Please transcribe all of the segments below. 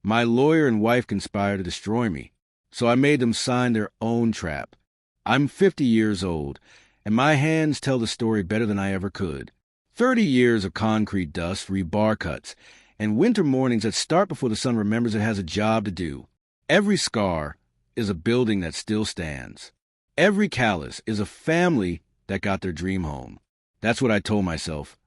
My lawyer and wife conspired to destroy me, so I made them sign their own trap. I'm 50 years old, and my hands tell the story better than I ever could. 30 years of concrete dust, rebar cuts, and winter mornings that start before the sun remembers it has a job to do. Every scar is a building that still stands. Every callus is a family that got their dream home. That's what I told myself.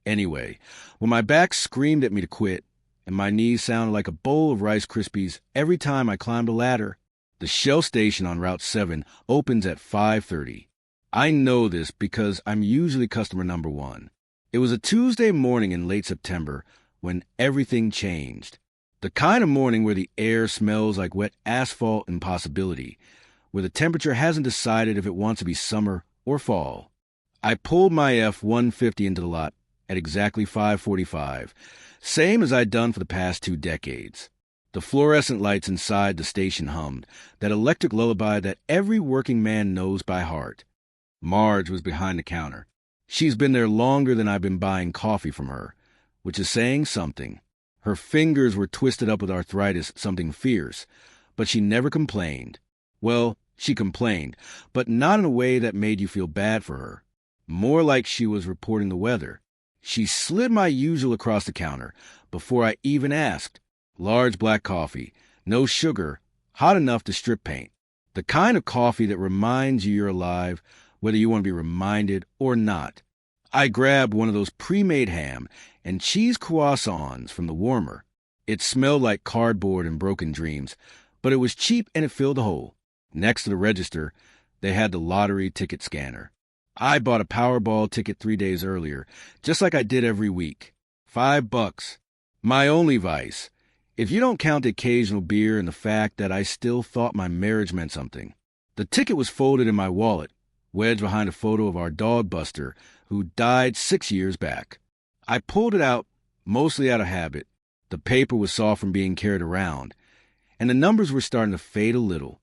Anyway, when my back screamed at me to quit, and my knees sounded like a bowl of Rice Krispies every time I climbed a ladder, the Shell station on Route 7 opens at 5:30. I know this because I'm usually customer number one. It was a Tuesday morning in late September when everything changed. The kind of morning where the air smells like wet asphalt and possibility, where the temperature hasn't decided if it wants to be summer or fall. I pulled my F-150 into the lot at exactly 5:45, same as I'd done for the past 2 decades. The fluorescent lights inside the station hummed, that electric lullaby that every working man knows by heart. Marge was behind the counter. She's been there longer than I've been buying coffee from her, which is saying something. Her fingers were twisted up with arthritis, something fierce, but she never complained. Well, she complained, but not in a way that made you feel bad for her. More like she was reporting the weather. She slid my usual across the counter before I even asked. Large black coffee, no sugar, hot enough to strip paint. The kind of coffee that reminds you you're alive, whether you want to be reminded or not. I grabbed one of those pre-made ham and cheese croissants from the warmer. It smelled like cardboard and broken dreams, but it was cheap and it filled the hole. Next to the register, they had the lottery ticket scanner. I bought a Powerball ticket 3 days earlier, just like I did every week. $5. My only vice, if you don't count the occasional beer and the fact that I still thought my marriage meant something. The ticket was folded in my wallet, wedged behind a photo of our dog Buster, who died 6 years back. I pulled it out, mostly out of habit. The paper was soft from being carried around, and the numbers were starting to fade a little.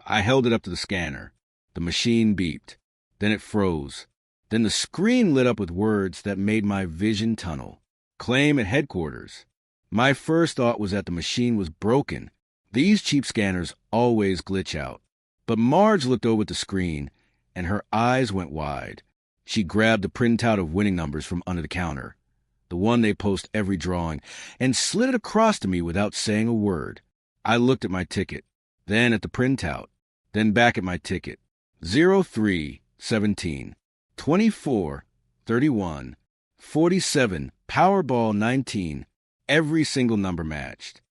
I held it up to the scanner. The machine beeped. Then it froze. Then the screen lit up with words that made my vision tunnel. Claim at headquarters. My first thought was that the machine was broken. These cheap scanners always glitch out. But Marge looked over at the screen, and her eyes went wide. She grabbed the printout of winning numbers from under the counter, the one they post every drawing, and slid it across to me without saying a word. I looked at my ticket, then at the printout, then back at my ticket. 0317, 24, 31, 47, Powerball 19, every single number matched.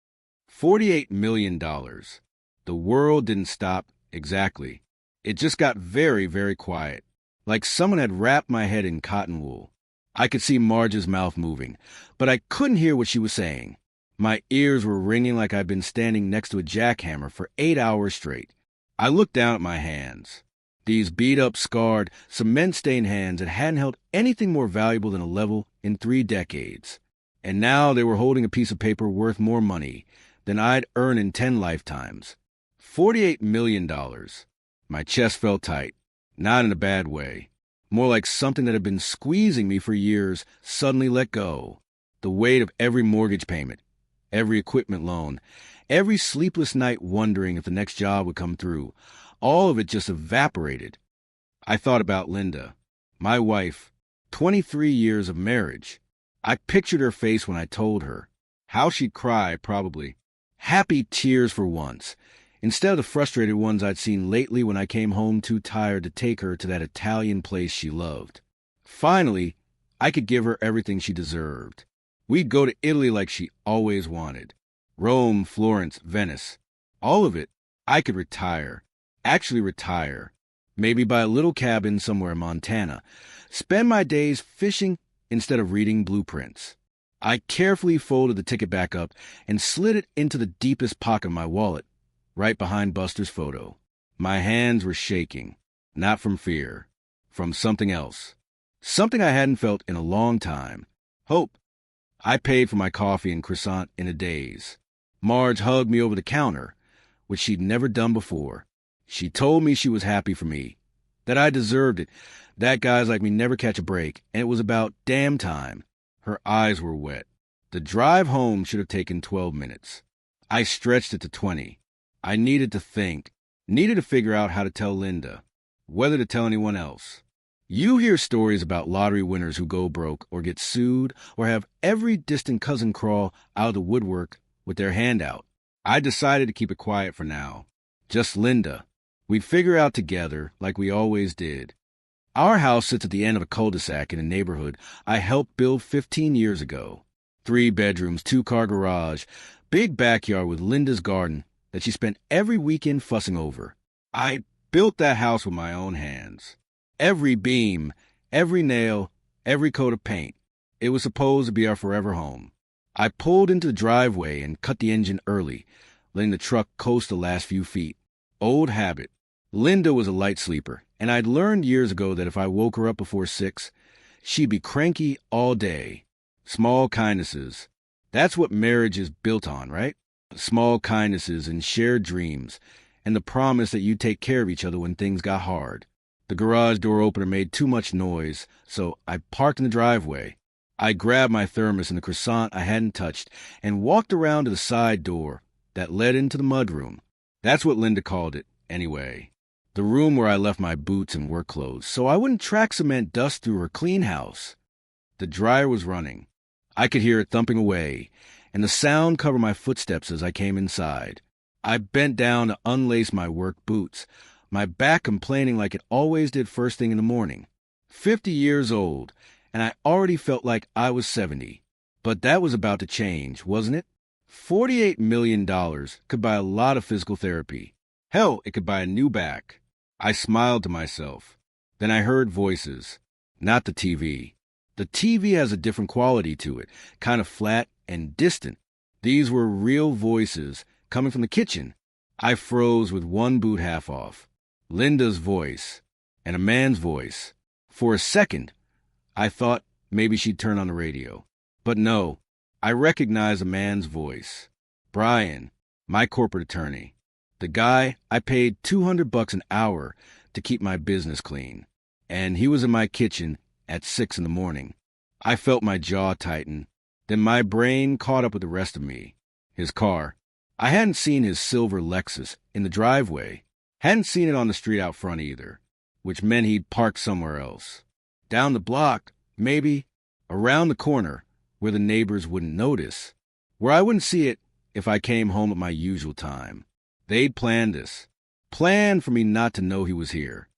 $48 million. The world didn't stop exactly. It just got very, very quiet, like someone had wrapped my head in cotton wool. I could see Marge's mouth moving, but I couldn't hear what she was saying. My ears were ringing like I'd been standing next to a jackhammer for 8 hours straight. I looked down at my hands. These beat-up, scarred, cement-stained hands that hadn't held anything more valuable than a level in 3 decades. And now they were holding a piece of paper worth more money than I'd earn in 10 lifetimes. $48 million. My chest felt tight, not in a bad way. More like something that had been squeezing me for years suddenly let go. The weight of every mortgage payment, every equipment loan, every sleepless night wondering if the next job would come through, all of it just evaporated. I thought about Linda, my wife, 23 years of marriage. I pictured her face when I told her. How she'd cry, probably. Happy tears for once, instead of the frustrated ones I'd seen lately when I came home too tired to take her to that Italian place she loved. Finally, I could give her everything she deserved. We'd go to Italy like she always wanted. Rome, Florence, Venice. All of it. I could retire. Actually retire. Maybe buy a little cabin somewhere in Montana. Spend my days fishing instead of reading blueprints. I carefully folded the ticket back up and slid it into the deepest pocket of my wallet, right behind Buster's photo. My hands were shaking, not from fear, from something else. Something I hadn't felt in a long time. Hope. I paid for my coffee and croissant in a daze. Marge hugged me over the counter, which she'd never done before. She told me she was happy for me, that I deserved it, that guys like me never catch a break, and it was about damn time. Her eyes were wet. The drive home should have taken 12 minutes. I stretched it to 20. I needed to think, needed to figure out how to tell Linda, whether to tell anyone else. You hear stories about lottery winners who go broke or get sued or have every distant cousin crawl out of the woodwork with their hand out. I decided to keep it quiet for now. Just Linda. We'd figure out together like we always did. Our house sits at the end of a cul-de-sac in a neighborhood I helped build 15 years ago. 3 bedrooms, 2-car garage, big backyard with Linda's garden that she spent every weekend fussing over. I built that house with my own hands. Every beam, every nail, every coat of paint. It was supposed to be our forever home. I pulled into the driveway and cut the engine early, letting the truck coast the last few feet. Old habit. Linda was a light sleeper, and I'd learned years ago that if I woke her up before 6, she'd be cranky all day. Small kindnesses. That's what marriage is built on, right? Small kindnesses and shared dreams, and the promise that you'd take care of each other when things got hard. The garage door opener made too much noise, so I parked in the driveway. I grabbed my thermos and the croissant I hadn't touched and walked around to the side door that led into the mudroom. That's what Linda called it, anyway. The room where I left my boots and work clothes, so I wouldn't track cement dust through her clean house. The dryer was running. I could hear it thumping away, and the sound covered my footsteps as I came inside. I bent down to unlace my work boots, my back complaining like it always did first thing in the morning. 50 years old, and I already felt like I was 70. But that was about to change, wasn't it? $48 million could buy a lot of physical therapy. Hell, it could buy a new back. I smiled to myself. Then I heard voices. Not the TV. The TV has a different quality to it, kind of flat and distant. These were real voices coming from the kitchen. I froze with one boot half off. Linda's voice, and a man's voice. For a second, I thought maybe she'd turn on the radio. But no, I recognized a man's voice. Brian, my corporate attorney. The guy I paid $200 an hour to keep my business clean. And he was in my kitchen at 6 in the morning. I felt my jaw tighten. Then my brain caught up with the rest of me. His car. I hadn't seen his silver Lexus in the driveway. Hadn't seen it on the street out front either, which meant he'd parked somewhere else. Down the block, maybe. Around the corner, where the neighbors wouldn't notice. Where I wouldn't see it if I came home at my usual time. They'd planned this. Planned for me not to know he was here.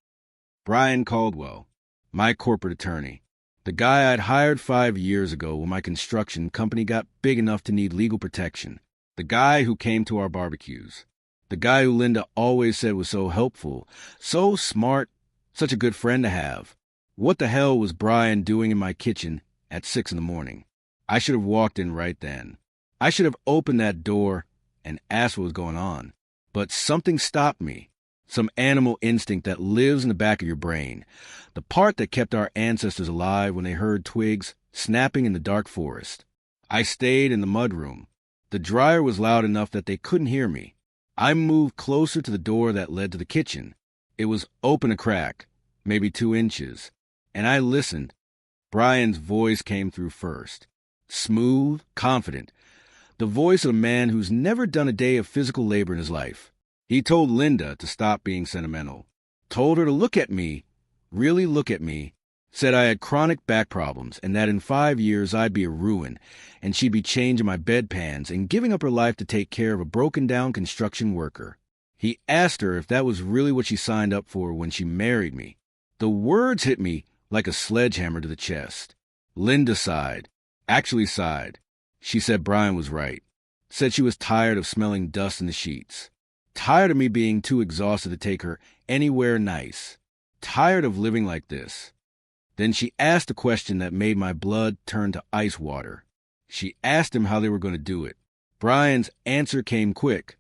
Brian Caldwell, my corporate attorney. The guy I'd hired 5 years ago when my construction company got big enough to need legal protection. The guy who came to our barbecues. The guy who Linda always said was so helpful, so smart, such a good friend to have. What the hell was Brian doing in my kitchen at 6 in the morning? I should have walked in right then. I should have opened that door and asked what was going on. But something stopped me. Some animal instinct that lives in the back of your brain. The part that kept our ancestors alive when they heard twigs snapping in the dark forest. I stayed in the mudroom. The dryer was loud enough that they couldn't hear me. I moved closer to the door that led to the kitchen. It was open a crack, maybe 2 inches. And I listened. Brian's voice came through first. Smooth, confident. The voice of a man who's never done a day of physical labor in his life. He told Linda to stop being sentimental. Told her to look at me, really look at me. Said I had chronic back problems and that in 5 years I'd be a ruin and she'd be changing my bedpans and giving up her life to take care of a broken-down construction worker. He asked her if that was really what she signed up for when she married me. The words hit me like a sledgehammer to the chest. Linda sighed. Actually sighed. She said Brian was right. Said she was tired of smelling dust in the sheets. Tired of me being too exhausted to take her anywhere nice. Tired of living like this. Then she asked a question that made my blood turn to ice water. She asked him how they were going to do it. Brian's answer came quick,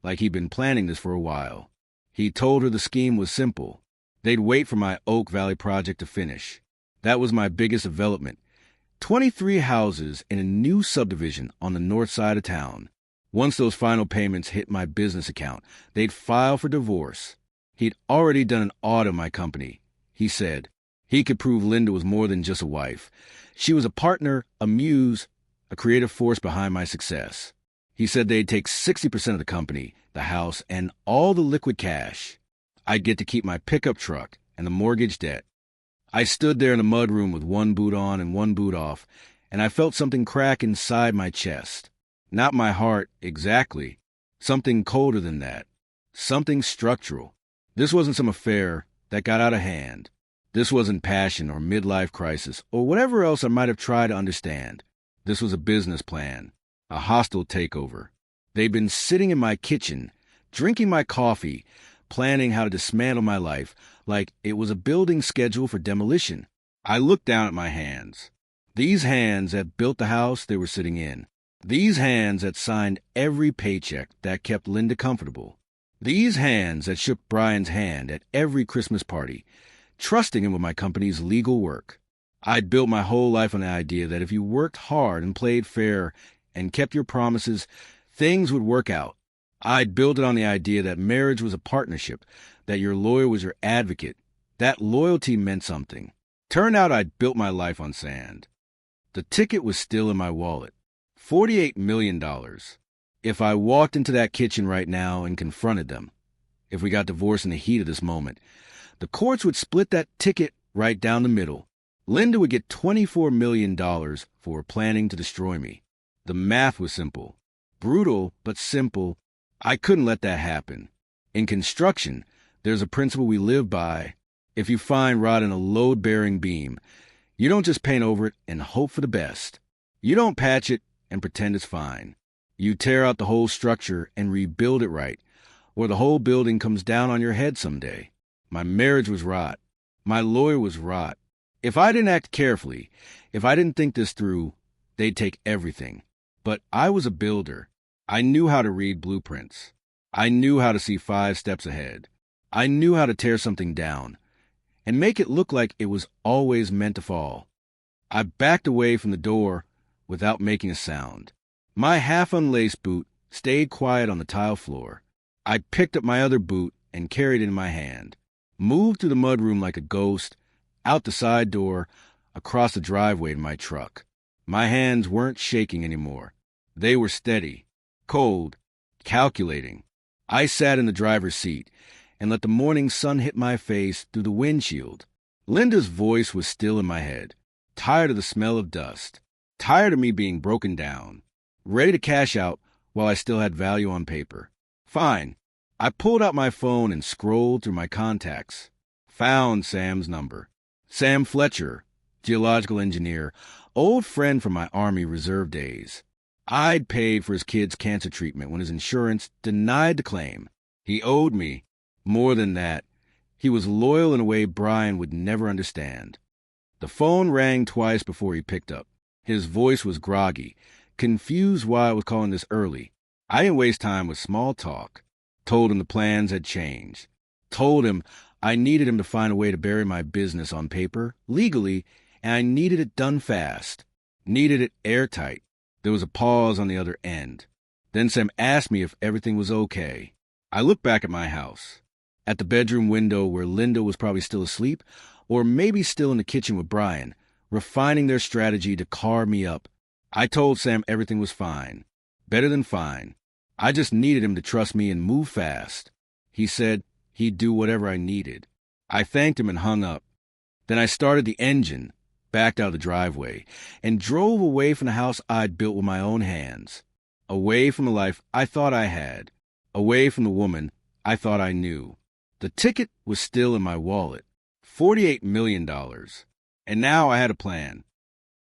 like he'd been planning this for a while. He told her the scheme was simple. They'd wait for my Oak Valley project to finish. That was my biggest development. 23 houses in a new subdivision on the north side of town. Once those final payments hit my business account, they'd file for divorce. He'd already done an audit of my company. He said he could prove Linda was more than just a wife. She was a partner, a muse, a creative force behind my success. He said they'd take 60% of the company, the house, and all the liquid cash. I'd get to keep my pickup truck and the mortgage debt. I stood there in the mudroom with one boot on and one boot off, and I felt something crack inside my chest. Not my heart, exactly. Something colder than that. Something structural. This wasn't some affair that got out of hand. This wasn't passion or midlife crisis or whatever else I might have tried to understand. This was a business plan, a hostile takeover. They'd been sitting in my kitchen, drinking my coffee, planning how to dismantle my life like it was a building schedule for demolition. I looked down at my hands. These hands that built the house they were sitting in. These hands that signed every paycheck that kept Linda comfortable. These hands that shook Brian's hand at every Christmas party, trusting him with my company's legal work. I'd built my whole life on the idea that if you worked hard and played fair and kept your promises, things would work out. I'd built it on the idea that marriage was a partnership, that your lawyer was your advocate, that loyalty meant something. Turned out I'd built my life on sand. The ticket was still in my wallet. $48 million. If I walked into that kitchen right now and confronted them, if we got divorced in the heat of this moment, the courts would split that ticket right down the middle. Linda would get $24 million for planning to destroy me. The math was simple. Brutal, but simple. I couldn't let that happen. In construction, there's a principle we live by. If you find rot in a load-bearing beam, you don't just paint over it and hope for the best. You don't patch it and pretend it's fine. You tear out the whole structure and rebuild it right, or the whole building comes down on your head someday. My marriage was rot. My lawyer was rot. If I didn't act carefully, if I didn't think this through, they'd take everything. But I was a builder. I knew how to read blueprints. I knew how to see 5 steps ahead. I knew how to tear something down and make it look like it was always meant to fall. I backed away from the door without making a sound. My half-unlaced boot stayed quiet on the tile floor. I picked up my other boot and carried it in my hand, moved through the mudroom like a ghost, out the side door, across the driveway to my truck. My hands weren't shaking anymore. They were steady, cold, calculating. I sat in the driver's seat and let the morning sun hit my face through the windshield. Linda's voice was still in my head, tired of the smell of dust, tired of me being broken down, ready to cash out while I still had value on paper. Fine. I pulled out my phone and scrolled through my contacts. Found Sam's number. Sam Fletcher, geological engineer, old friend from my Army Reserve days. I'd paid for his kid's cancer treatment when his insurance denied the claim. He owed me. More than that, he was loyal in a way Brian would never understand. The phone rang twice before he picked up. His voice was groggy, confused why I was calling this early. I didn't waste time with small talk. Told him the plans had changed. Told him I needed him to find a way to bury my business on paper, legally, and I needed it done fast. Needed it airtight. There was a pause on the other end. Then Sam asked me if everything was okay. I looked back at my house, at the bedroom window where Linda was probably still asleep, or maybe still in the kitchen with Brian, refining their strategy to carve me up. I told Sam everything was fine. Better than fine. I just needed him to trust me and move fast. He said he'd do whatever I needed. I thanked him and hung up. Then I started the engine, backed out of the driveway, and drove away from the house I'd built with my own hands. Away from the life I thought I had. Away from the woman I thought I knew. The ticket was still in my wallet. $48 million. And now I had a plan.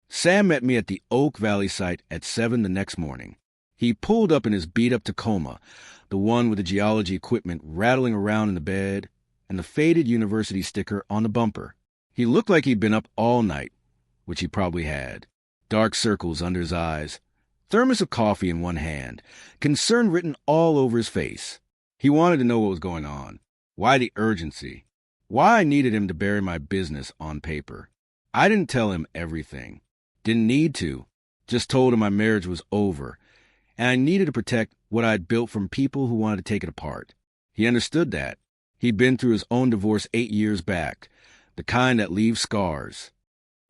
Sam met me at the Oak Valley site at 7 the next morning. He pulled up in his beat-up Tacoma, the one with the geology equipment rattling around in the bed and the faded university sticker on the bumper. He looked like he'd been up all night, which he probably had. Dark circles under his eyes, thermos of coffee in one hand, concern written all over his face. He wanted to know what was going on. Why the urgency? Why I needed him to bury my business on paper. I didn't tell him everything. Didn't need to. Just told him my marriage was over, and I needed to protect what I'd built from people who wanted to take it apart. He understood that. He'd been through his own divorce 8 years back, the kind that leaves scars.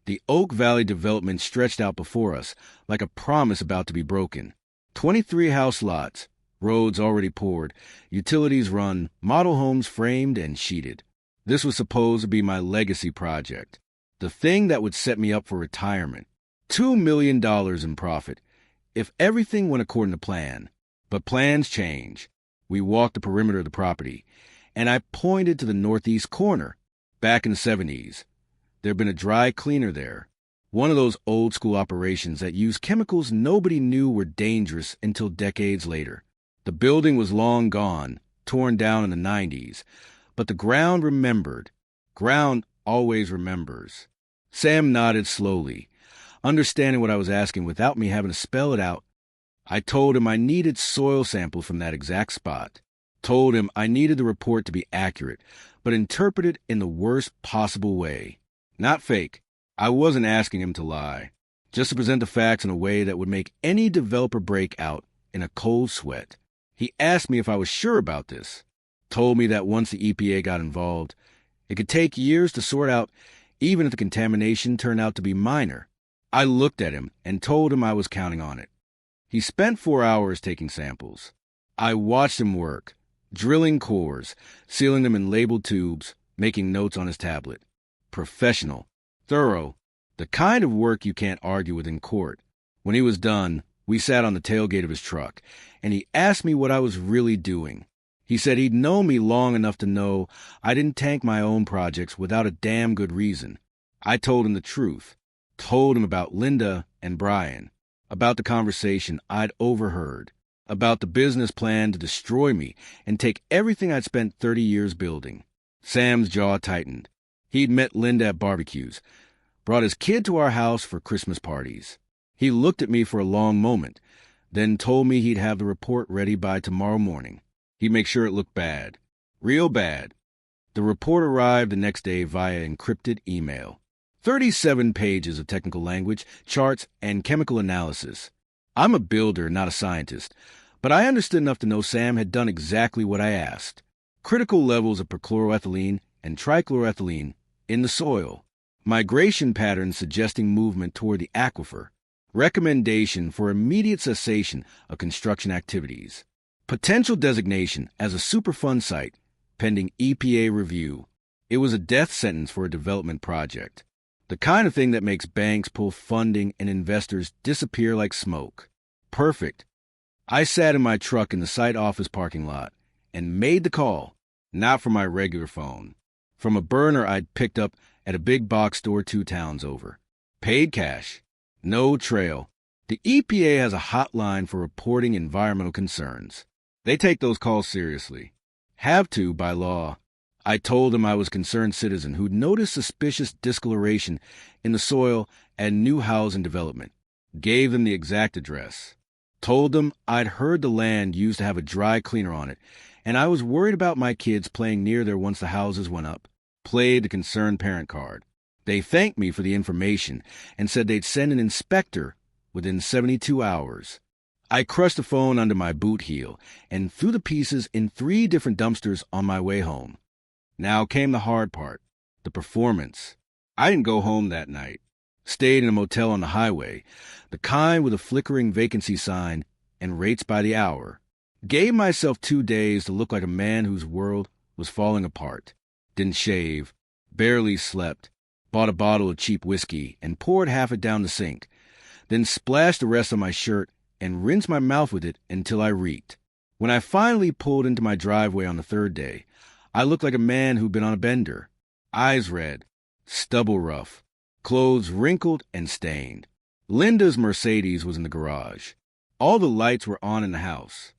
The Oak Valley development stretched out before us like a promise about to be broken. 23 house lots, roads already poured, utilities run, model homes framed and sheeted. This was supposed to be my legacy project, the thing that would set me up for retirement. $2 million in profit, if everything went according to plan. But plans change. We walked the perimeter of the property, and I pointed to the northeast corner. Back in the 70s, there'd been a dry cleaner there. One of those old-school operations that used chemicals nobody knew were dangerous until decades later. The building was long gone, torn down in the 90s, but the ground remembered. Ground always remembers. Sam nodded slowly, understanding what I was asking without me having to spell it out. I told him I needed soil samples from that exact spot. Told him I needed the report to be accurate, but interpreted in the worst possible way. Not fake. I wasn't asking him to lie, just to present the facts in a way that would make any developer break out in a cold sweat. He asked me if I was sure about this. Told me that once the EPA got involved, it could take years to sort out, even if the contamination turned out to be minor. I looked at him and told him I was counting on it. He spent 4 hours taking samples. I watched him work, drilling cores, sealing them in labeled tubes, making notes on his tablet. Professional, thorough, the kind of work you can't argue with in court. When he was done, we sat on the tailgate of his truck, and he asked me what I was really doing. He said he'd known me long enough to know I didn't tank my own projects without a damn good reason. I told him the truth. Told him about Linda and Brian, about the conversation I'd overheard, about the business plan to destroy me and take everything I'd spent 30 years building. Sam's jaw tightened. He'd met Linda at barbecues, brought his kid to our house for Christmas parties. He looked at me for a long moment, then told me he'd have the report ready by tomorrow morning. He'd make sure it looked bad. Real bad. The report arrived the next day via encrypted email. 37 pages of technical language, charts, and chemical analysis. I'm a builder, not a scientist, but I understood enough to know Sam had done exactly what I asked. Critical levels of perchloroethylene and trichloroethylene in the soil. Migration patterns suggesting movement toward the aquifer. Recommendation for immediate cessation of construction activities. Potential designation as a Superfund site, pending EPA review. It was a death sentence for a development project. The kind of thing that makes banks pull funding and investors disappear like smoke. Perfect. I sat in my truck in the site office parking lot and made the call, not from my regular phone, from a burner I'd picked up at a big box store 2 towns over. Paid cash. No trail. The EPA has a hotline for reporting environmental concerns. They take those calls seriously. Have to by law. I told him I was a concerned citizen who'd noticed suspicious discoloration in the soil at new housing development. Gave them the exact address. Told them I'd heard the land used to have a dry cleaner on it, and I was worried about my kids playing near there once the houses went up. Played the concerned parent card. They thanked me for the information and said they'd send an inspector within 72 hours. I crushed the phone under my boot heel and threw the pieces in 3 different dumpsters on my way home. Now came the hard part, the performance. I didn't go home that night. Stayed in a motel on the highway, the kind with a flickering vacancy sign and rates by the hour. Gave myself 2 days to look like a man whose world was falling apart. Didn't shave, barely slept, bought a bottle of cheap whiskey and poured half it down the sink, then splashed the rest on my shirt and rinsed my mouth with it until I reeked. When I finally pulled into my driveway on the 3rd day, I looked like a man who'd been on a bender. Eyes red, stubble rough, clothes wrinkled and stained. Linda's Mercedes was in the garage. All the lights were on in the house.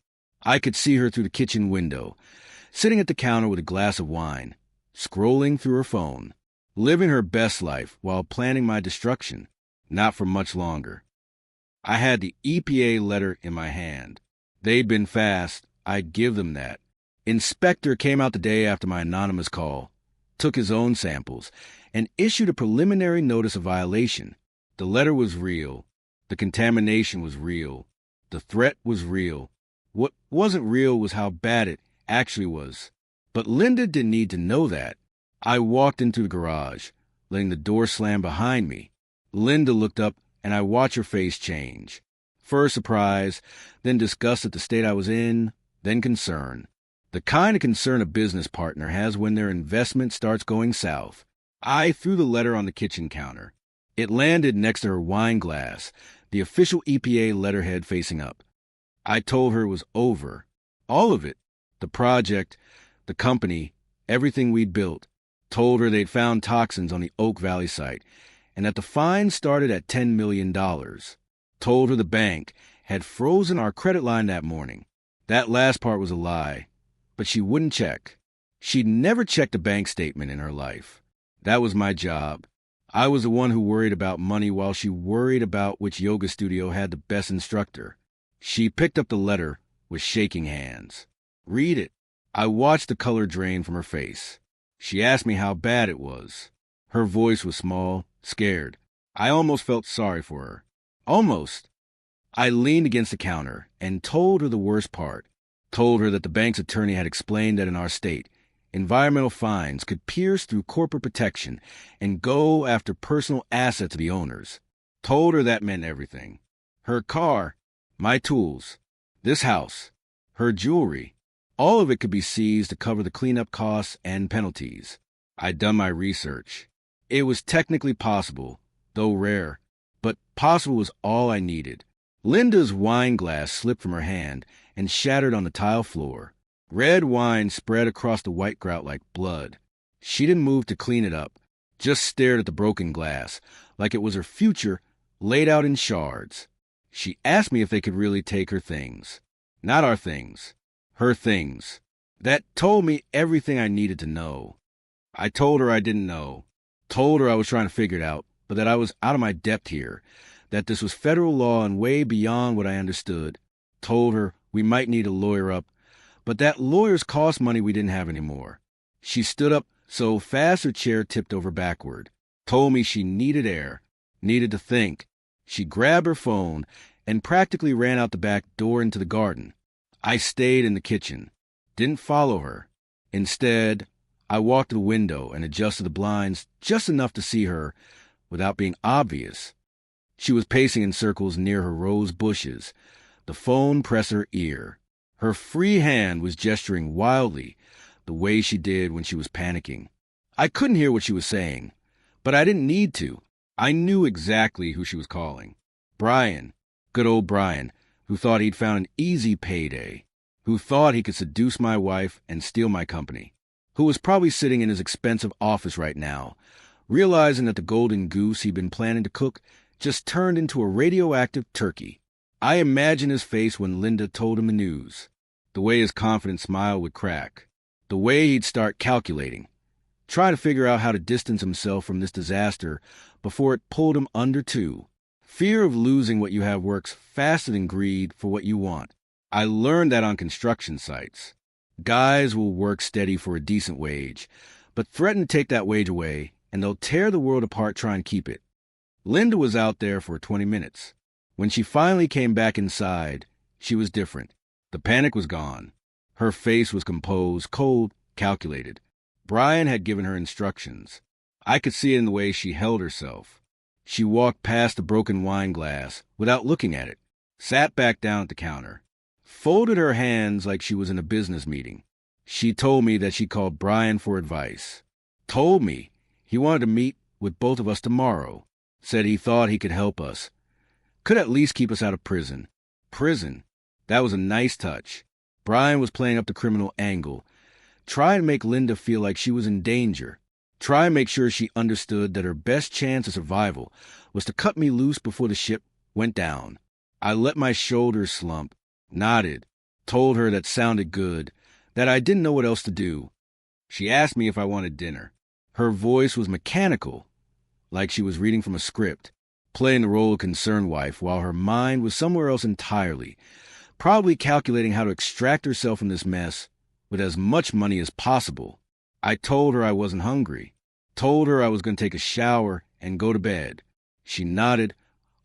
I could see her through the kitchen window, sitting at the counter with a glass of wine, scrolling through her phone, living her best life while planning my destruction. Not for much longer. I had the EPA letter in my hand. They'd been fast. I'd give them that. Inspector came out the day after my anonymous call, took his own samples, and issued a preliminary notice of violation. The letter was real. The contamination was real. The threat was real. What wasn't real was how bad it actually was. But Linda didn't need to know that. I walked into the garage, letting the door slam behind me. Linda looked up, and I watched her face change. First surprise, then disgust at the state I was in, then concern. The kind of concern a business partner has when their investment starts going south. I threw the letter on the kitchen counter. It landed next to her wine glass, the official EPA letterhead facing up. I told her it was over. All of it. The project, the company, everything we'd built. Told her they'd found toxins on the Oak Valley site, and that the fine started at $10 million. Told her the bank had frozen our credit line that morning. That last part was a lie, but she wouldn't check. She'd never checked a bank statement in her life. That was my job. I was the one who worried about money while she worried about which yoga studio had the best instructor. She picked up the letter with shaking hands. Read it. I watched the color drain from her face. She asked me how bad it was. Her voice was small, scared. I almost felt sorry for her. Almost. I leaned against the counter and told her the worst part. Told her that the bank's attorney had explained that in our state, environmental fines could pierce through corporate protection and go after personal assets of the owners. Told her that meant everything. Her car, my tools, this house, her jewelry, all of it could be seized to cover the cleanup costs and penalties. I'd done my research. It was technically possible, though rare, but possible was all I needed. Linda's wine glass slipped from her hand and shattered on the tile floor. Red wine spread across the white grout like blood. She didn't move to clean it up, just stared at the broken glass, like it was her future laid out in shards. She asked me if they could really take her things. Not our things. Her things. That told me everything I needed to know. I told her I didn't know. Told her I was trying to figure it out, but that I was out of my depth here, that this was federal law and way beyond what I understood. Told her we might need a lawyer up, but that lawyers cost money we didn't have anymore. She stood up so fast her chair tipped over backward. Told me she needed air, needed to think. She grabbed her phone and practically ran out the back door into the garden. I stayed in the kitchen, didn't follow her. Instead, I walked to the window and adjusted the blinds just enough to see her without being obvious. She was pacing in circles near her rose bushes, the phone pressed her ear. Her free hand was gesturing wildly, the way she did when she was panicking. I couldn't hear what she was saying, but I didn't need to. I knew exactly who she was calling. Brian, good old Brian, who thought he'd found an easy payday, who thought he could seduce my wife and steal my company, who was probably sitting in his expensive office right now, realizing that the golden goose he'd been planning to cook just turned into a radioactive turkey. I imagined his face when Linda told him the news, the way his confident smile would crack, the way he'd start calculating, trying to figure out how to distance himself from this disaster before it pulled him under too. Fear of losing what you have works faster than greed for what you want. I learned that on construction sites. Guys will work steady for a decent wage, but threaten to take that wage away, and they'll tear the world apart trying to keep it. Linda was out there for 20 minutes. When she finally came back inside, she was different. The panic was gone. Her face was composed, cold, calculated. Brian had given her instructions. I could see it in the way she held herself. She walked past the broken wine glass without looking at it, sat back down at the counter, folded her hands like she was in a business meeting. She told me that she called Brian for advice. Told me he wanted to meet with both of us tomorrow. Said he thought he could help us. Could at least keep us out of prison. Prison. That was a nice touch. Brian was playing up the criminal angle, trying to make Linda feel like she was in danger. Try and make sure she understood that her best chance of survival was to cut me loose before the ship went down. I let my shoulders slump, nodded, told her that sounded good, that I didn't know what else to do. She asked me if I wanted dinner. Her voice was mechanical, like she was reading from a script, playing the role of concerned wife while her mind was somewhere else entirely, probably calculating how to extract herself from this mess with as much money as possible. I told her I wasn't hungry, told her I was going to take a shower and go to bed. She nodded,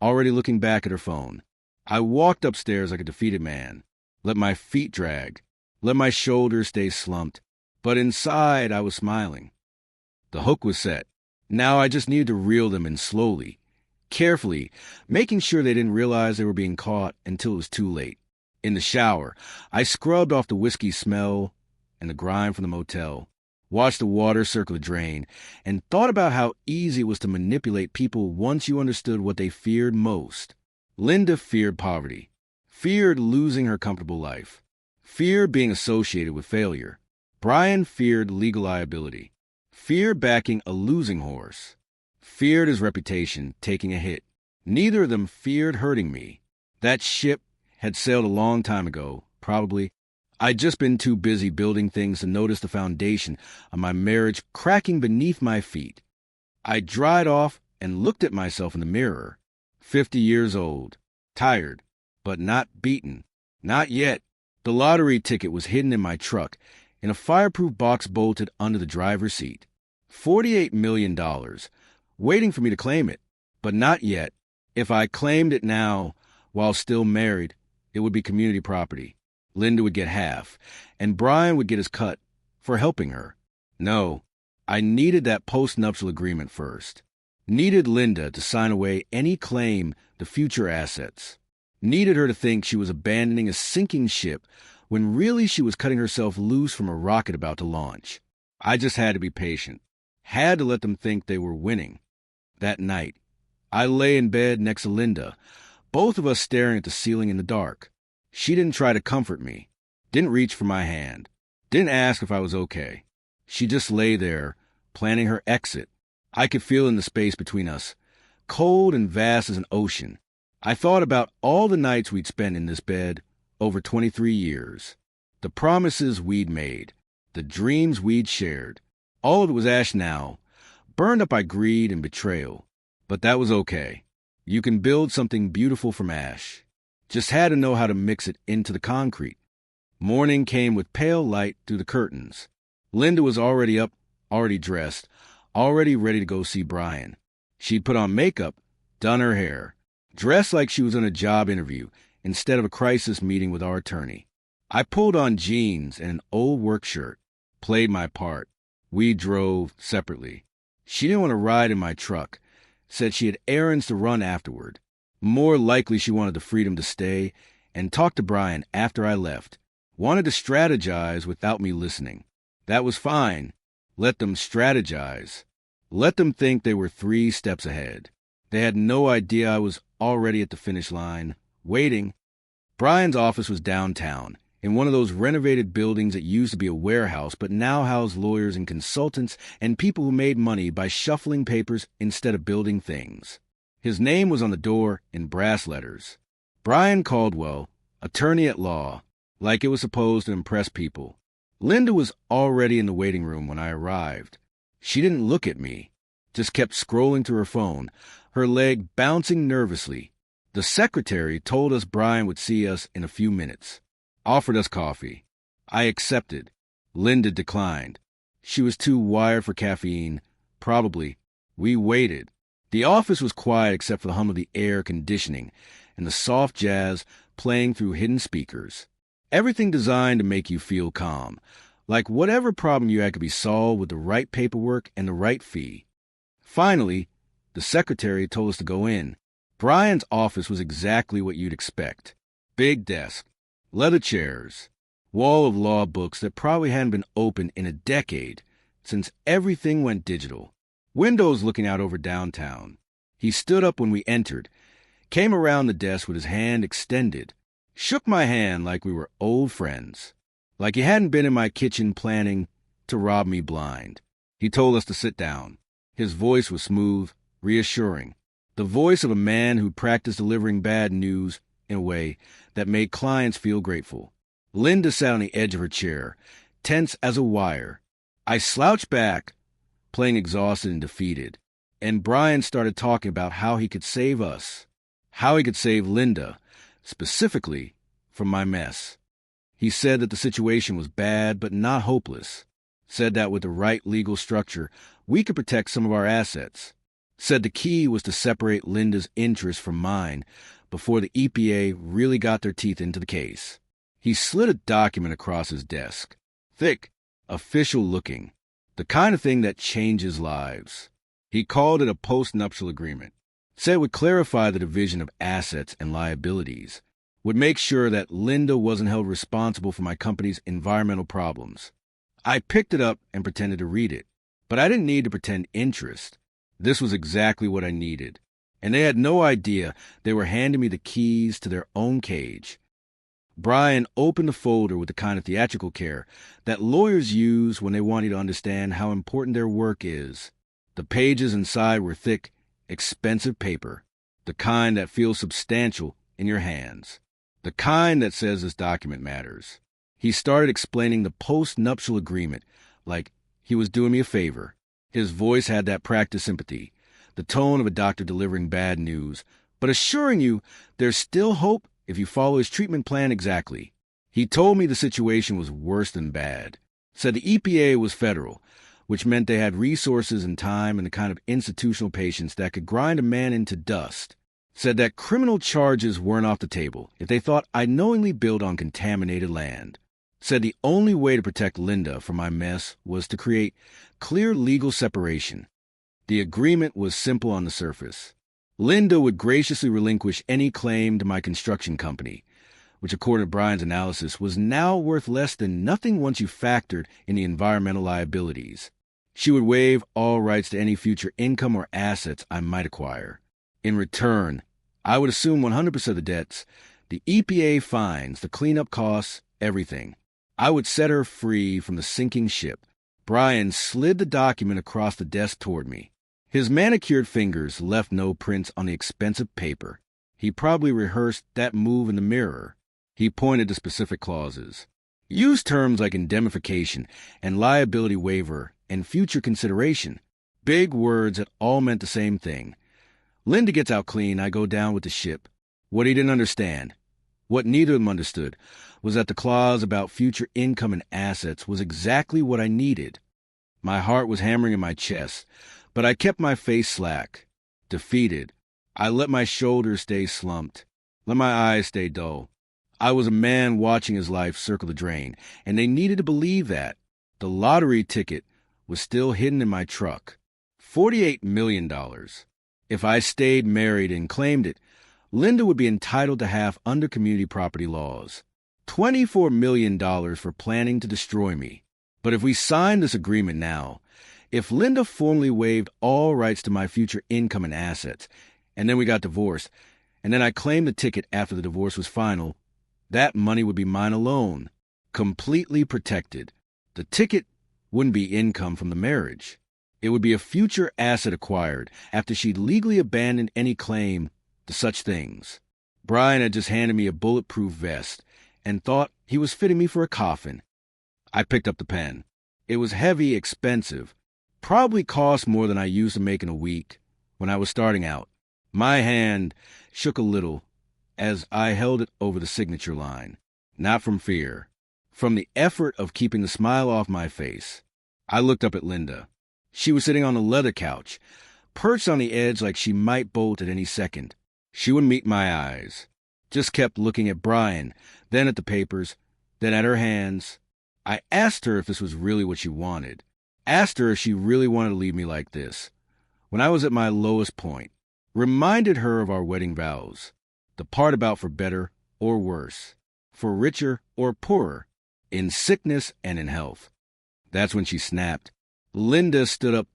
already looking back at her phone. I walked upstairs like a defeated man, let my feet drag, let my shoulders stay slumped, but inside I was smiling. The hook was set. Now I just needed to reel them in slowly, carefully, making sure they didn't realize they were being caught until it was too late. In the shower, I scrubbed off the whiskey smell and the grime from the motel, watched the water circle the drain, and thought about how easy it was to manipulate people once you understood what they feared most. Linda feared poverty, feared losing her comfortable life, feared being associated with failure. Brian feared legal liability, feared backing a losing horse, feared his reputation taking a hit. Neither of them feared hurting me. That ship had sailed a long time ago, probably. I'd just been too busy building things to notice the foundation of my marriage cracking beneath my feet. I dried off and looked at myself in the mirror. 50 years old, tired, but not beaten. Not yet. The lottery ticket was hidden in my truck, in a fireproof box bolted under the driver's seat. $48 million, waiting for me to claim it, but not yet. If I claimed it now, while still married, it would be community property. Linda would get half, and Brian would get his cut for helping her. No, I needed that post-nuptial agreement first. Needed Linda to sign away any claim to future assets. Needed her to think she was abandoning a sinking ship when really she was cutting herself loose from a rocket about to launch. I just had to be patient. Had to let them think they were winning. That night, I lay in bed next to Linda, both of us staring at the ceiling in the dark. She didn't try to comfort me, didn't reach for my hand, didn't ask if I was okay. She just lay there, planning her exit. I could feel in the space between us, cold and vast as an ocean. I thought about all the nights we'd spent in this bed over 23 years, the promises we'd made, the dreams we'd shared. All of it was ash now, burned up by greed and betrayal. But that was okay. You can build something beautiful from ash. Just had to know how to mix it into the concrete. Morning came with pale light through the curtains. Linda was already up, already dressed, already ready to go see Brian. She'd put on makeup, done her hair, dressed like she was on a job interview instead of a crisis meeting with our attorney. I pulled on jeans and an old work shirt, played my part. We drove separately. She didn't want to ride in my truck, said she had errands to run afterward. More likely she wanted the freedom to stay and talk to Brian after I left. Wanted to strategize without me listening. That was fine. Let them strategize. Let them think they were 3 steps ahead. They had no idea I was already at the finish line, waiting. Brian's office was downtown, in one of those renovated buildings that used to be a warehouse but now housed lawyers and consultants and people who made money by shuffling papers instead of building things. His name was on the door in brass letters. Brian Caldwell, attorney at law, like it was supposed to impress people. Linda was already in the waiting room when I arrived. She didn't look at me, just kept scrolling through her phone, her leg bouncing nervously. The secretary told us Brian would see us in a few minutes. Offered us coffee. I accepted. Linda declined. She was too wired for caffeine. Probably. We waited. The office was quiet except for the hum of the air conditioning and the soft jazz playing through hidden speakers. Everything designed to make you feel calm, like whatever problem you had could be solved with the right paperwork and the right fee. Finally, the secretary told us to go in. Brian's office was exactly what you'd expect. Big desk, leather chairs, wall of law books that probably hadn't been opened in a decade, since everything went digital. Windows looking out over downtown. He stood up when we entered, came around the desk with his hand extended, shook my hand like we were old friends, like he hadn't been in my kitchen planning to rob me blind. He told us to sit down. His voice was smooth, reassuring. The voice of a man who practiced delivering bad news in a way that made clients feel grateful. Linda sat on the edge of her chair, tense as a wire. I slouched back, playing exhausted and defeated, and Brian started talking about how he could save us, how he could save Linda, specifically from my mess. He said that the situation was bad but not hopeless, said that with the right legal structure, we could protect some of our assets, said the key was to separate Linda's interests from mine before the EPA really got their teeth into the case. He slid a document across his desk, thick, official-looking, the kind of thing that changes lives. He called it a post-nuptial agreement. Said it would clarify the division of assets and liabilities, would make sure that Linda wasn't held responsible for my company's environmental problems. I picked it up and pretended to read it, but I didn't need to pretend interest. This was exactly what I needed, and they had no idea they were handing me the keys to their own cage. Brian opened the folder with the kind of theatrical care that lawyers use when they want you to understand how important their work is. The pages inside were thick, expensive paper, the kind that feels substantial in your hands, the kind that says this document matters. He started explaining the post-nuptial agreement like he was doing me a favor. His voice had that practiced sympathy, the tone of a doctor delivering bad news, but assuring you there's still hope if you follow his treatment plan exactly. He told me the situation was worse than bad. Said the EPA was federal, which meant they had resources and time and the kind of institutional patience that could grind a man into dust. Said that criminal charges weren't off the table if they thought I knowingly built on contaminated land. Said the only way to protect Linda from my mess was to create clear legal separation. The agreement was simple on the surface. Linda would graciously relinquish any claim to my construction company, which according to Brian's analysis was now worth less than nothing once you factored in the environmental liabilities. She would waive all rights to any future income or assets I might acquire. In return, I would assume 100% of the debts, the EPA fines, the cleanup costs, everything. I would set her free from the sinking ship. Brian slid the document across the desk toward me. His manicured fingers left no prints on the expensive paper. He probably rehearsed that move in the mirror. He pointed to specific clauses. Use terms like indemnification and liability waiver and future consideration. Big words that all meant the same thing. Linda gets out clean, I go down with the ship. What he didn't understand, what neither of them understood, was that the clause about future income and assets was exactly what I needed. My heart was hammering in my chest, but I kept my face slack. Defeated, I let my shoulders stay slumped, let my eyes stay dull. I was a man watching his life circle the drain, and they needed to believe that. The lottery ticket was still hidden in my truck. $48 million. If I stayed married and claimed it, Linda would be entitled to half under community property laws. $24 million for planning to destroy me. But if we signed this agreement now, if Linda formally waived all rights to my future income and assets, and then we got divorced, and then I claimed the ticket after the divorce was final, that money would be mine alone, completely protected. The ticket wouldn't be income from the marriage. It would be a future asset acquired after she'd legally abandoned any claim to such things. Brian had just handed me a bulletproof vest and thought he was fitting me for a coffin. I picked up the pen. It was heavy, expensive, probably cost more than I used to make in a week when I was starting out. My hand shook a little as I held it over the signature line, not from fear, from the effort of keeping the smile off my face. I looked up at Linda. She was sitting on a leather couch, perched on the edge like she might bolt at any second. She wouldn't meet my eyes, just kept looking at Brian, then at the papers, then at her hands. I asked her if this was really what she wanted. Asked her if she really wanted to leave me like this, when I was at my lowest point. Reminded her of our wedding vows, the part about for better or worse, for richer or poorer, in sickness and in health. That's when she snapped. Linda stood up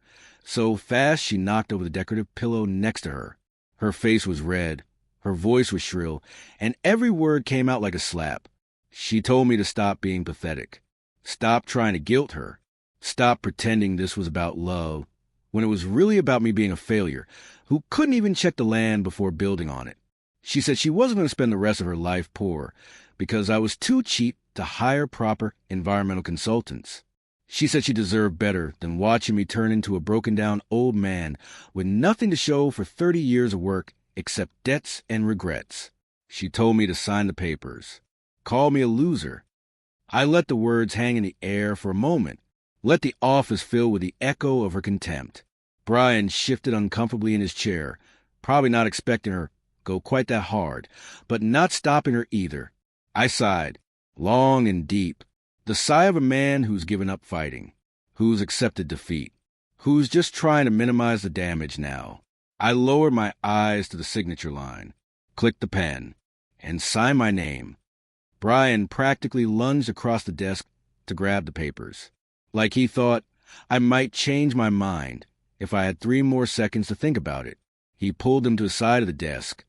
so fast she knocked over the decorative pillow next to her. Her face was red, her voice was shrill, and every word came out like a slap. She told me to stop being pathetic, stop trying to guilt her, stop pretending this was about love, when it was really about me being a failure, who couldn't even check the land before building on it. She said she wasn't going to spend the rest of her life poor, because I was too cheap to hire proper environmental consultants. She said she deserved better than watching me turn into a broken-down old man with nothing to show for 30 years of work except debts and regrets. She told me to sign the papers, called me a loser. I let the words hang in the air for a moment, let the office fill with the echo of her contempt. Brian shifted uncomfortably in his chair, probably not expecting her go quite that hard, but not stopping her either. I sighed, long and deep. The sigh of a man who's given up fighting, who's accepted defeat, who's just trying to minimize the damage now. I lowered my eyes to the signature line, clicked the pen, and signed my name. Brian practically lunged across the desk to grab the papers, like he thought I might change my mind if I had 3 more seconds to think about it. He pulled them to the side of the desk,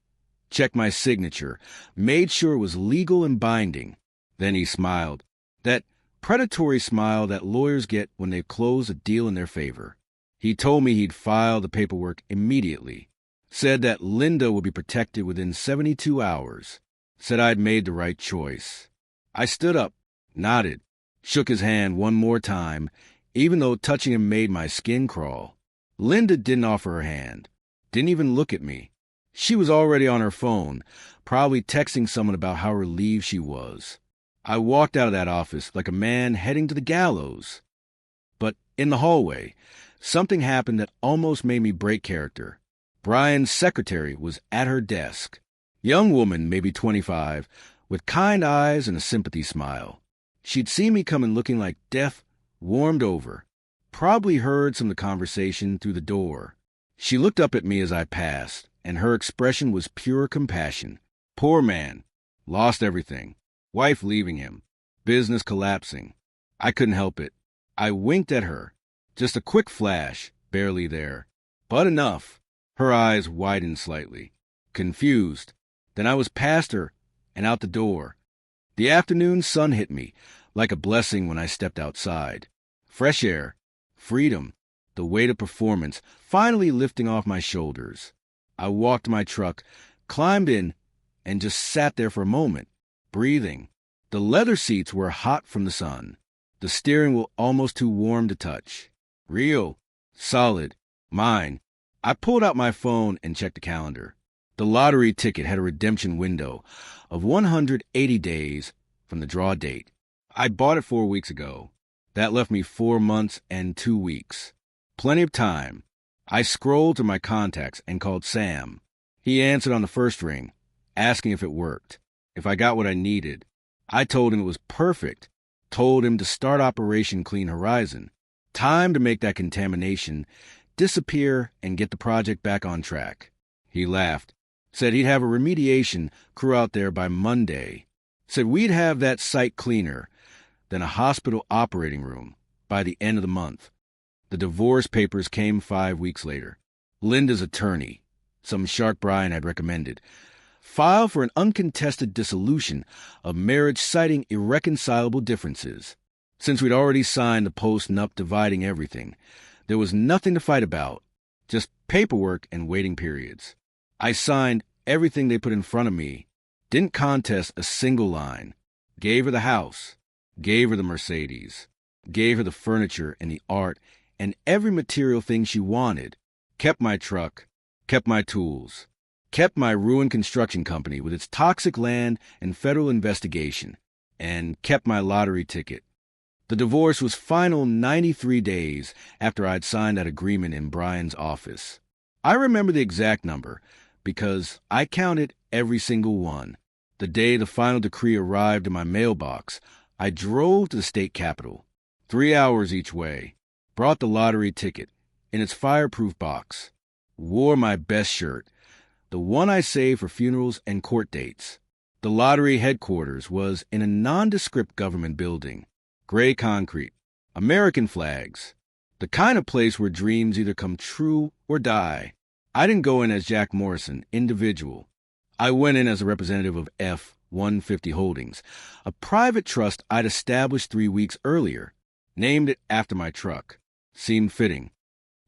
checked my signature, made sure it was legal and binding. Then he smiled, that predatory smile that lawyers get when they've closed a deal in their favor. He told me he'd file the paperwork immediately, said that Linda would be protected within 72 hours, said I'd made the right choice. I stood up, nodded, shook his hand one more time, even though touching him made my skin crawl. Linda didn't offer her hand, didn't even look at me. She was already on her phone, probably texting someone about how relieved she was. I walked out of that office like a man heading to the gallows. But in the hallway, something happened that almost made me break character. Brian's secretary was at her desk. Young woman, maybe 25, with kind eyes and a sympathy smile. She'd seen me coming looking like death warmed over. Probably heard some of the conversation through the door. She looked up at me as I passed, and her expression was pure compassion. Poor man. Lost everything. Wife leaving him. Business collapsing. I couldn't help it. I winked at her. Just a quick flash, barely there. But enough. Her eyes widened slightly. Confused. Then I was past her and out the door. The afternoon sun hit me like a blessing when I stepped outside. Fresh air, freedom, the weight of performance finally lifting off my shoulders. I walked to my truck, climbed in, and just sat there for a moment, breathing. The leather seats were hot from the sun. The steering wheel almost too warm to touch. Real, solid, mine. I pulled out my phone and checked the calendar. The lottery ticket had a redemption window of 180 days from the draw date. I bought it 4 weeks ago. That left me 4 months and 2 weeks. Plenty of time. I scrolled through my contacts and called Sam. He answered on the first ring, asking if it worked, if I got what I needed. I told him it was perfect. Told him to start Operation Clean Horizon. Time to make that contamination disappear and get the project back on track. He laughed. Said he'd have a remediation crew out there by Monday. Said we'd have that site cleaner than a hospital operating room by the end of the month. The divorce papers came 5 weeks later. Linda's attorney, some shark Brian had recommended, filed for an uncontested dissolution of marriage citing irreconcilable differences. Since we'd already signed the post-nup dividing everything, there was nothing to fight about, just paperwork and waiting periods. I signed everything they put in front of me, didn't contest a single line, gave her the house, gave her the Mercedes, gave her the furniture and the art and every material thing she wanted, kept my truck, kept my tools, kept my ruined construction company with its toxic land and federal investigation, and kept my lottery ticket. The divorce was final 93 days after I'd signed that agreement in Brian's office. I remember the exact number because I counted every single one. The day the final decree arrived in my mailbox, I drove to the state capitol, 3 hours each way, brought the lottery ticket in its fireproof box, wore my best shirt, the one I saved for funerals and court dates. The lottery headquarters was in a nondescript government building, gray concrete, American flags, the kind of place where dreams either come true or die. I didn't go in as Jack Morrison, individual. I went in as a representative of F-150 Holdings, a private trust I'd established 3 weeks earlier, named it after my truck. Seemed fitting.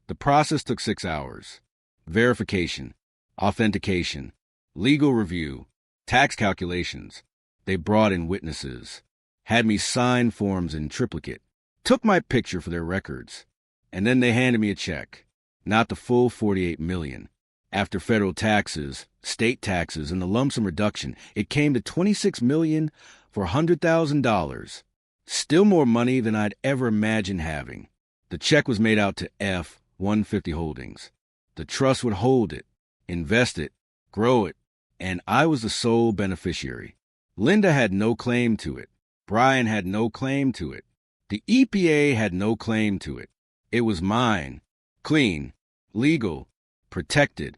The process took 6 hours. Verification, authentication, legal review, tax calculations. They brought in witnesses, had me sign forms in triplicate, took my picture for their records, and then they handed me a check. Not the full $48 million. After federal taxes, state taxes, and the lump sum reduction, it came to $26 million for $100,000. Still more money than I'd ever imagined having. The check was made out to F-150 Holdings. The trust would hold it, invest it, grow it, and I was the sole beneficiary. Linda had no claim to it. Brian had no claim to it. The EPA had no claim to it. It was mine. Clean, legal, Protected.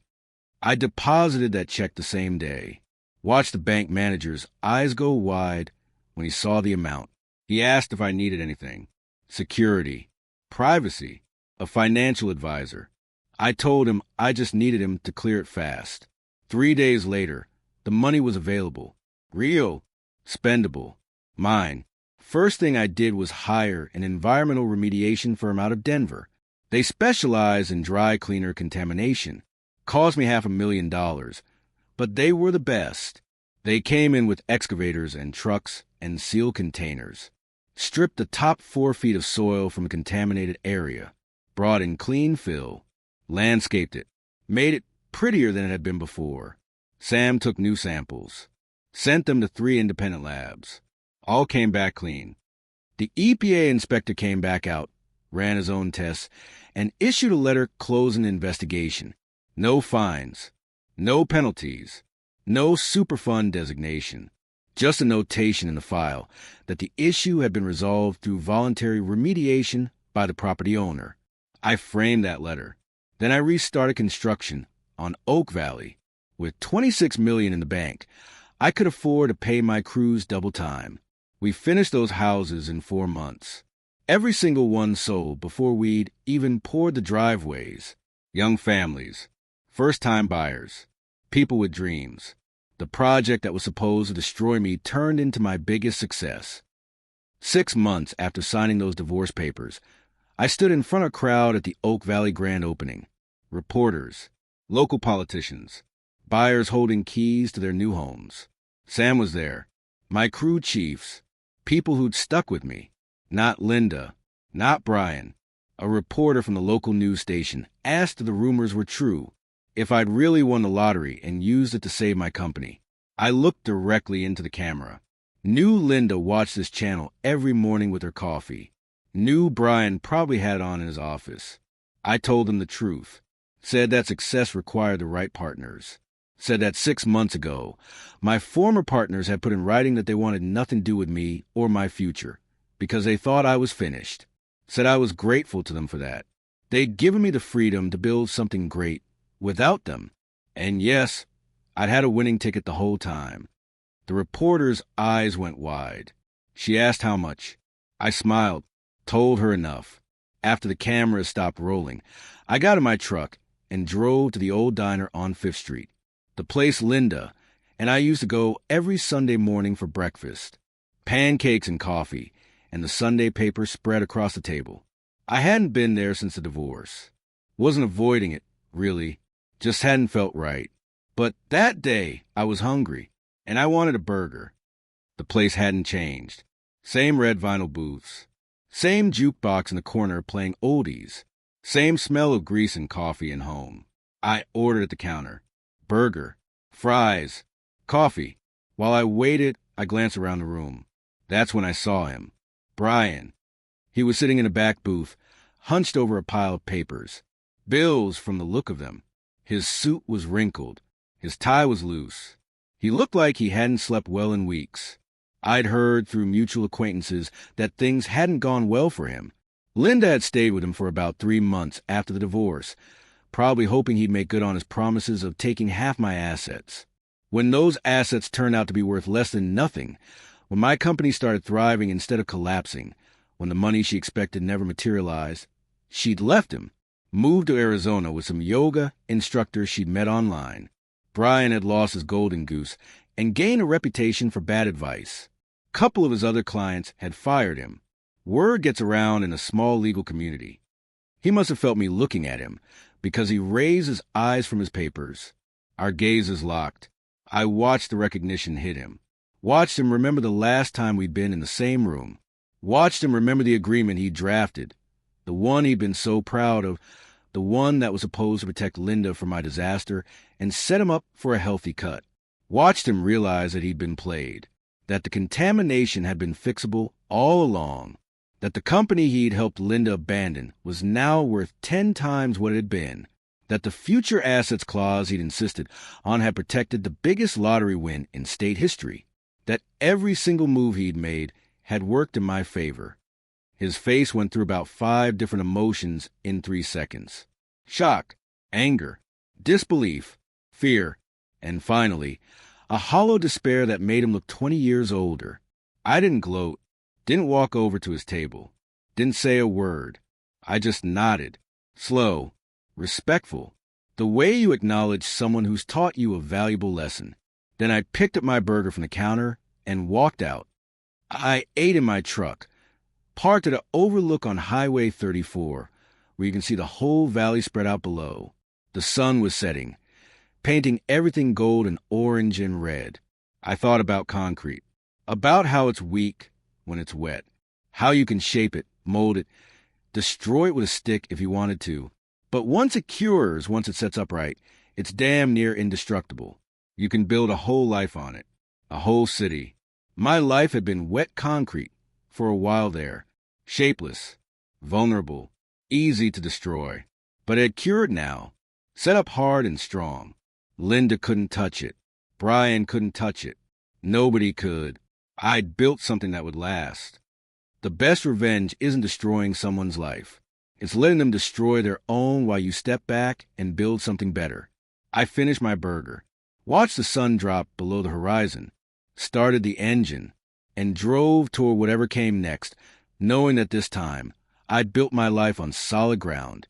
I deposited that check the same day. Watched the bank manager's eyes go wide when he saw the amount. He asked if I needed anything. Security. Privacy. A financial advisor. I told him I just needed him to clear it fast. 3 days later, the money was available. Real. Spendable. Mine. First thing I did was hire an environmental remediation firm out of Denver. They specialize in dry cleaner contamination. Cost me $500,000, but they were the best. They came in with excavators and trucks and seal containers, stripped the top 4 feet of soil from a contaminated area, brought in clean fill, landscaped it, made it prettier than it had been before. Sam took new samples, sent them to 3 independent labs. All came back clean. The EPA inspector came back out, ran his own tests, and issued a letter closing the investigation. No fines, no penalties, no Superfund designation, just a notation in the file that the issue had been resolved through voluntary remediation by the property owner. I framed that letter. Then I restarted construction on Oak Valley. With $26 million in the bank, I could afford to pay my crews double time. We finished those houses in 4 months. Every single one sold before we'd even poured the driveways. Young families, first-time buyers, people with dreams. The project that was supposed to destroy me turned into my biggest success. 6 months after signing those divorce papers, I stood in front of a crowd at the Oak Valley grand opening. Reporters, local politicians, buyers holding keys to their new homes. Sam was there, my crew chiefs, people who'd stuck with me. Not Linda, not Brian. A reporter from the local news station asked if the rumors were true, if I'd really won the lottery and used it to save my company. I looked directly into the camera. Knew Linda watched this channel every morning with her coffee. Knew Brian probably had it on in his office. I told him the truth. Said that success required the right partners. Said that 6 months ago, my former partners had put in writing that they wanted nothing to do with me or my future, because they thought I was finished. Said I was grateful to them for that. They'd given me the freedom to build something great without them. And yes, I'd had a winning ticket the whole time. The reporter's eyes went wide. She asked how much. I smiled, told her enough. After the cameras stopped rolling, I got in my truck and drove to the old diner on 5th Street, the place Linda and I used to go every Sunday morning for breakfast. Pancakes and coffee, and the Sunday paper spread across the table. I hadn't been there since the divorce. Wasn't avoiding it, really. Just hadn't felt right. But that day, I was hungry, and I wanted a burger. The place hadn't changed. Same red vinyl booths. Same jukebox in the corner playing oldies. Same smell of grease and coffee and home. I ordered at the counter. Burger, fries, coffee. While I waited, I glanced around the room. That's when I saw him. Brian. He was sitting in a back booth, hunched over a pile of papers. Bills from the look of them. His suit was wrinkled. His tie was loose. He looked like he hadn't slept well in weeks. I'd heard through mutual acquaintances that things hadn't gone well for him. Linda had stayed with him for about 3 months after the divorce, probably hoping he'd make good on his promises of taking half my assets. When those assets turned out to be worth less than nothing, when my company started thriving instead of collapsing, when the money she expected never materialized, she'd left him, moved to Arizona with some yoga instructors she'd met online. Brian had lost his golden goose and gained a reputation for bad advice. A couple of his other clients had fired him. Word gets around in a small legal community. He must have felt me looking at him, because he raised his eyes from his papers. Our gazes locked. I watched the recognition hit him. Watched him remember the last time we'd been in the same room. Watched him remember the agreement he'd drafted. The one he'd been so proud of. The one that was supposed to protect Linda from my disaster and set him up for a healthy cut. Watched him realize that he'd been played. That the contamination had been fixable all along. That the company he'd helped Linda abandon was now worth 10 times what it had been. That the future assets clause he'd insisted on had protected the biggest lottery win in state history. That every single move he'd made had worked in my favor. His face went through about 5 different emotions in 3 seconds. Shock, anger, disbelief, fear, and finally, a hollow despair that made him look 20 years older. I didn't gloat, didn't walk over to his table, didn't say a word. I just nodded, slow, respectful, the way you acknowledge someone who's taught you a valuable lesson. Then I picked up my burger from the counter and walked out. I ate in my truck, parked at an overlook on Highway 34, where you can see the whole valley spread out below. The sun was setting, painting everything gold and orange and red. I thought about concrete, about how it's weak when it's wet, how you can shape it, mold it, destroy it with a stick if you wanted to. But once it cures, once it sets upright, it's damn near indestructible. You can build a whole life on it, a whole city. My life had been wet concrete for a while there, shapeless, vulnerable, easy to destroy. But it had cured now, set up hard and strong. Linda couldn't touch it. Brian couldn't touch it. Nobody could. I'd built something that would last. The best revenge isn't destroying someone's life. It's letting them destroy their own while you step back and build something better. I finished my burger, watched the sun drop below the horizon, started the engine, and drove toward whatever came next, knowing that this time I'd built my life on solid ground.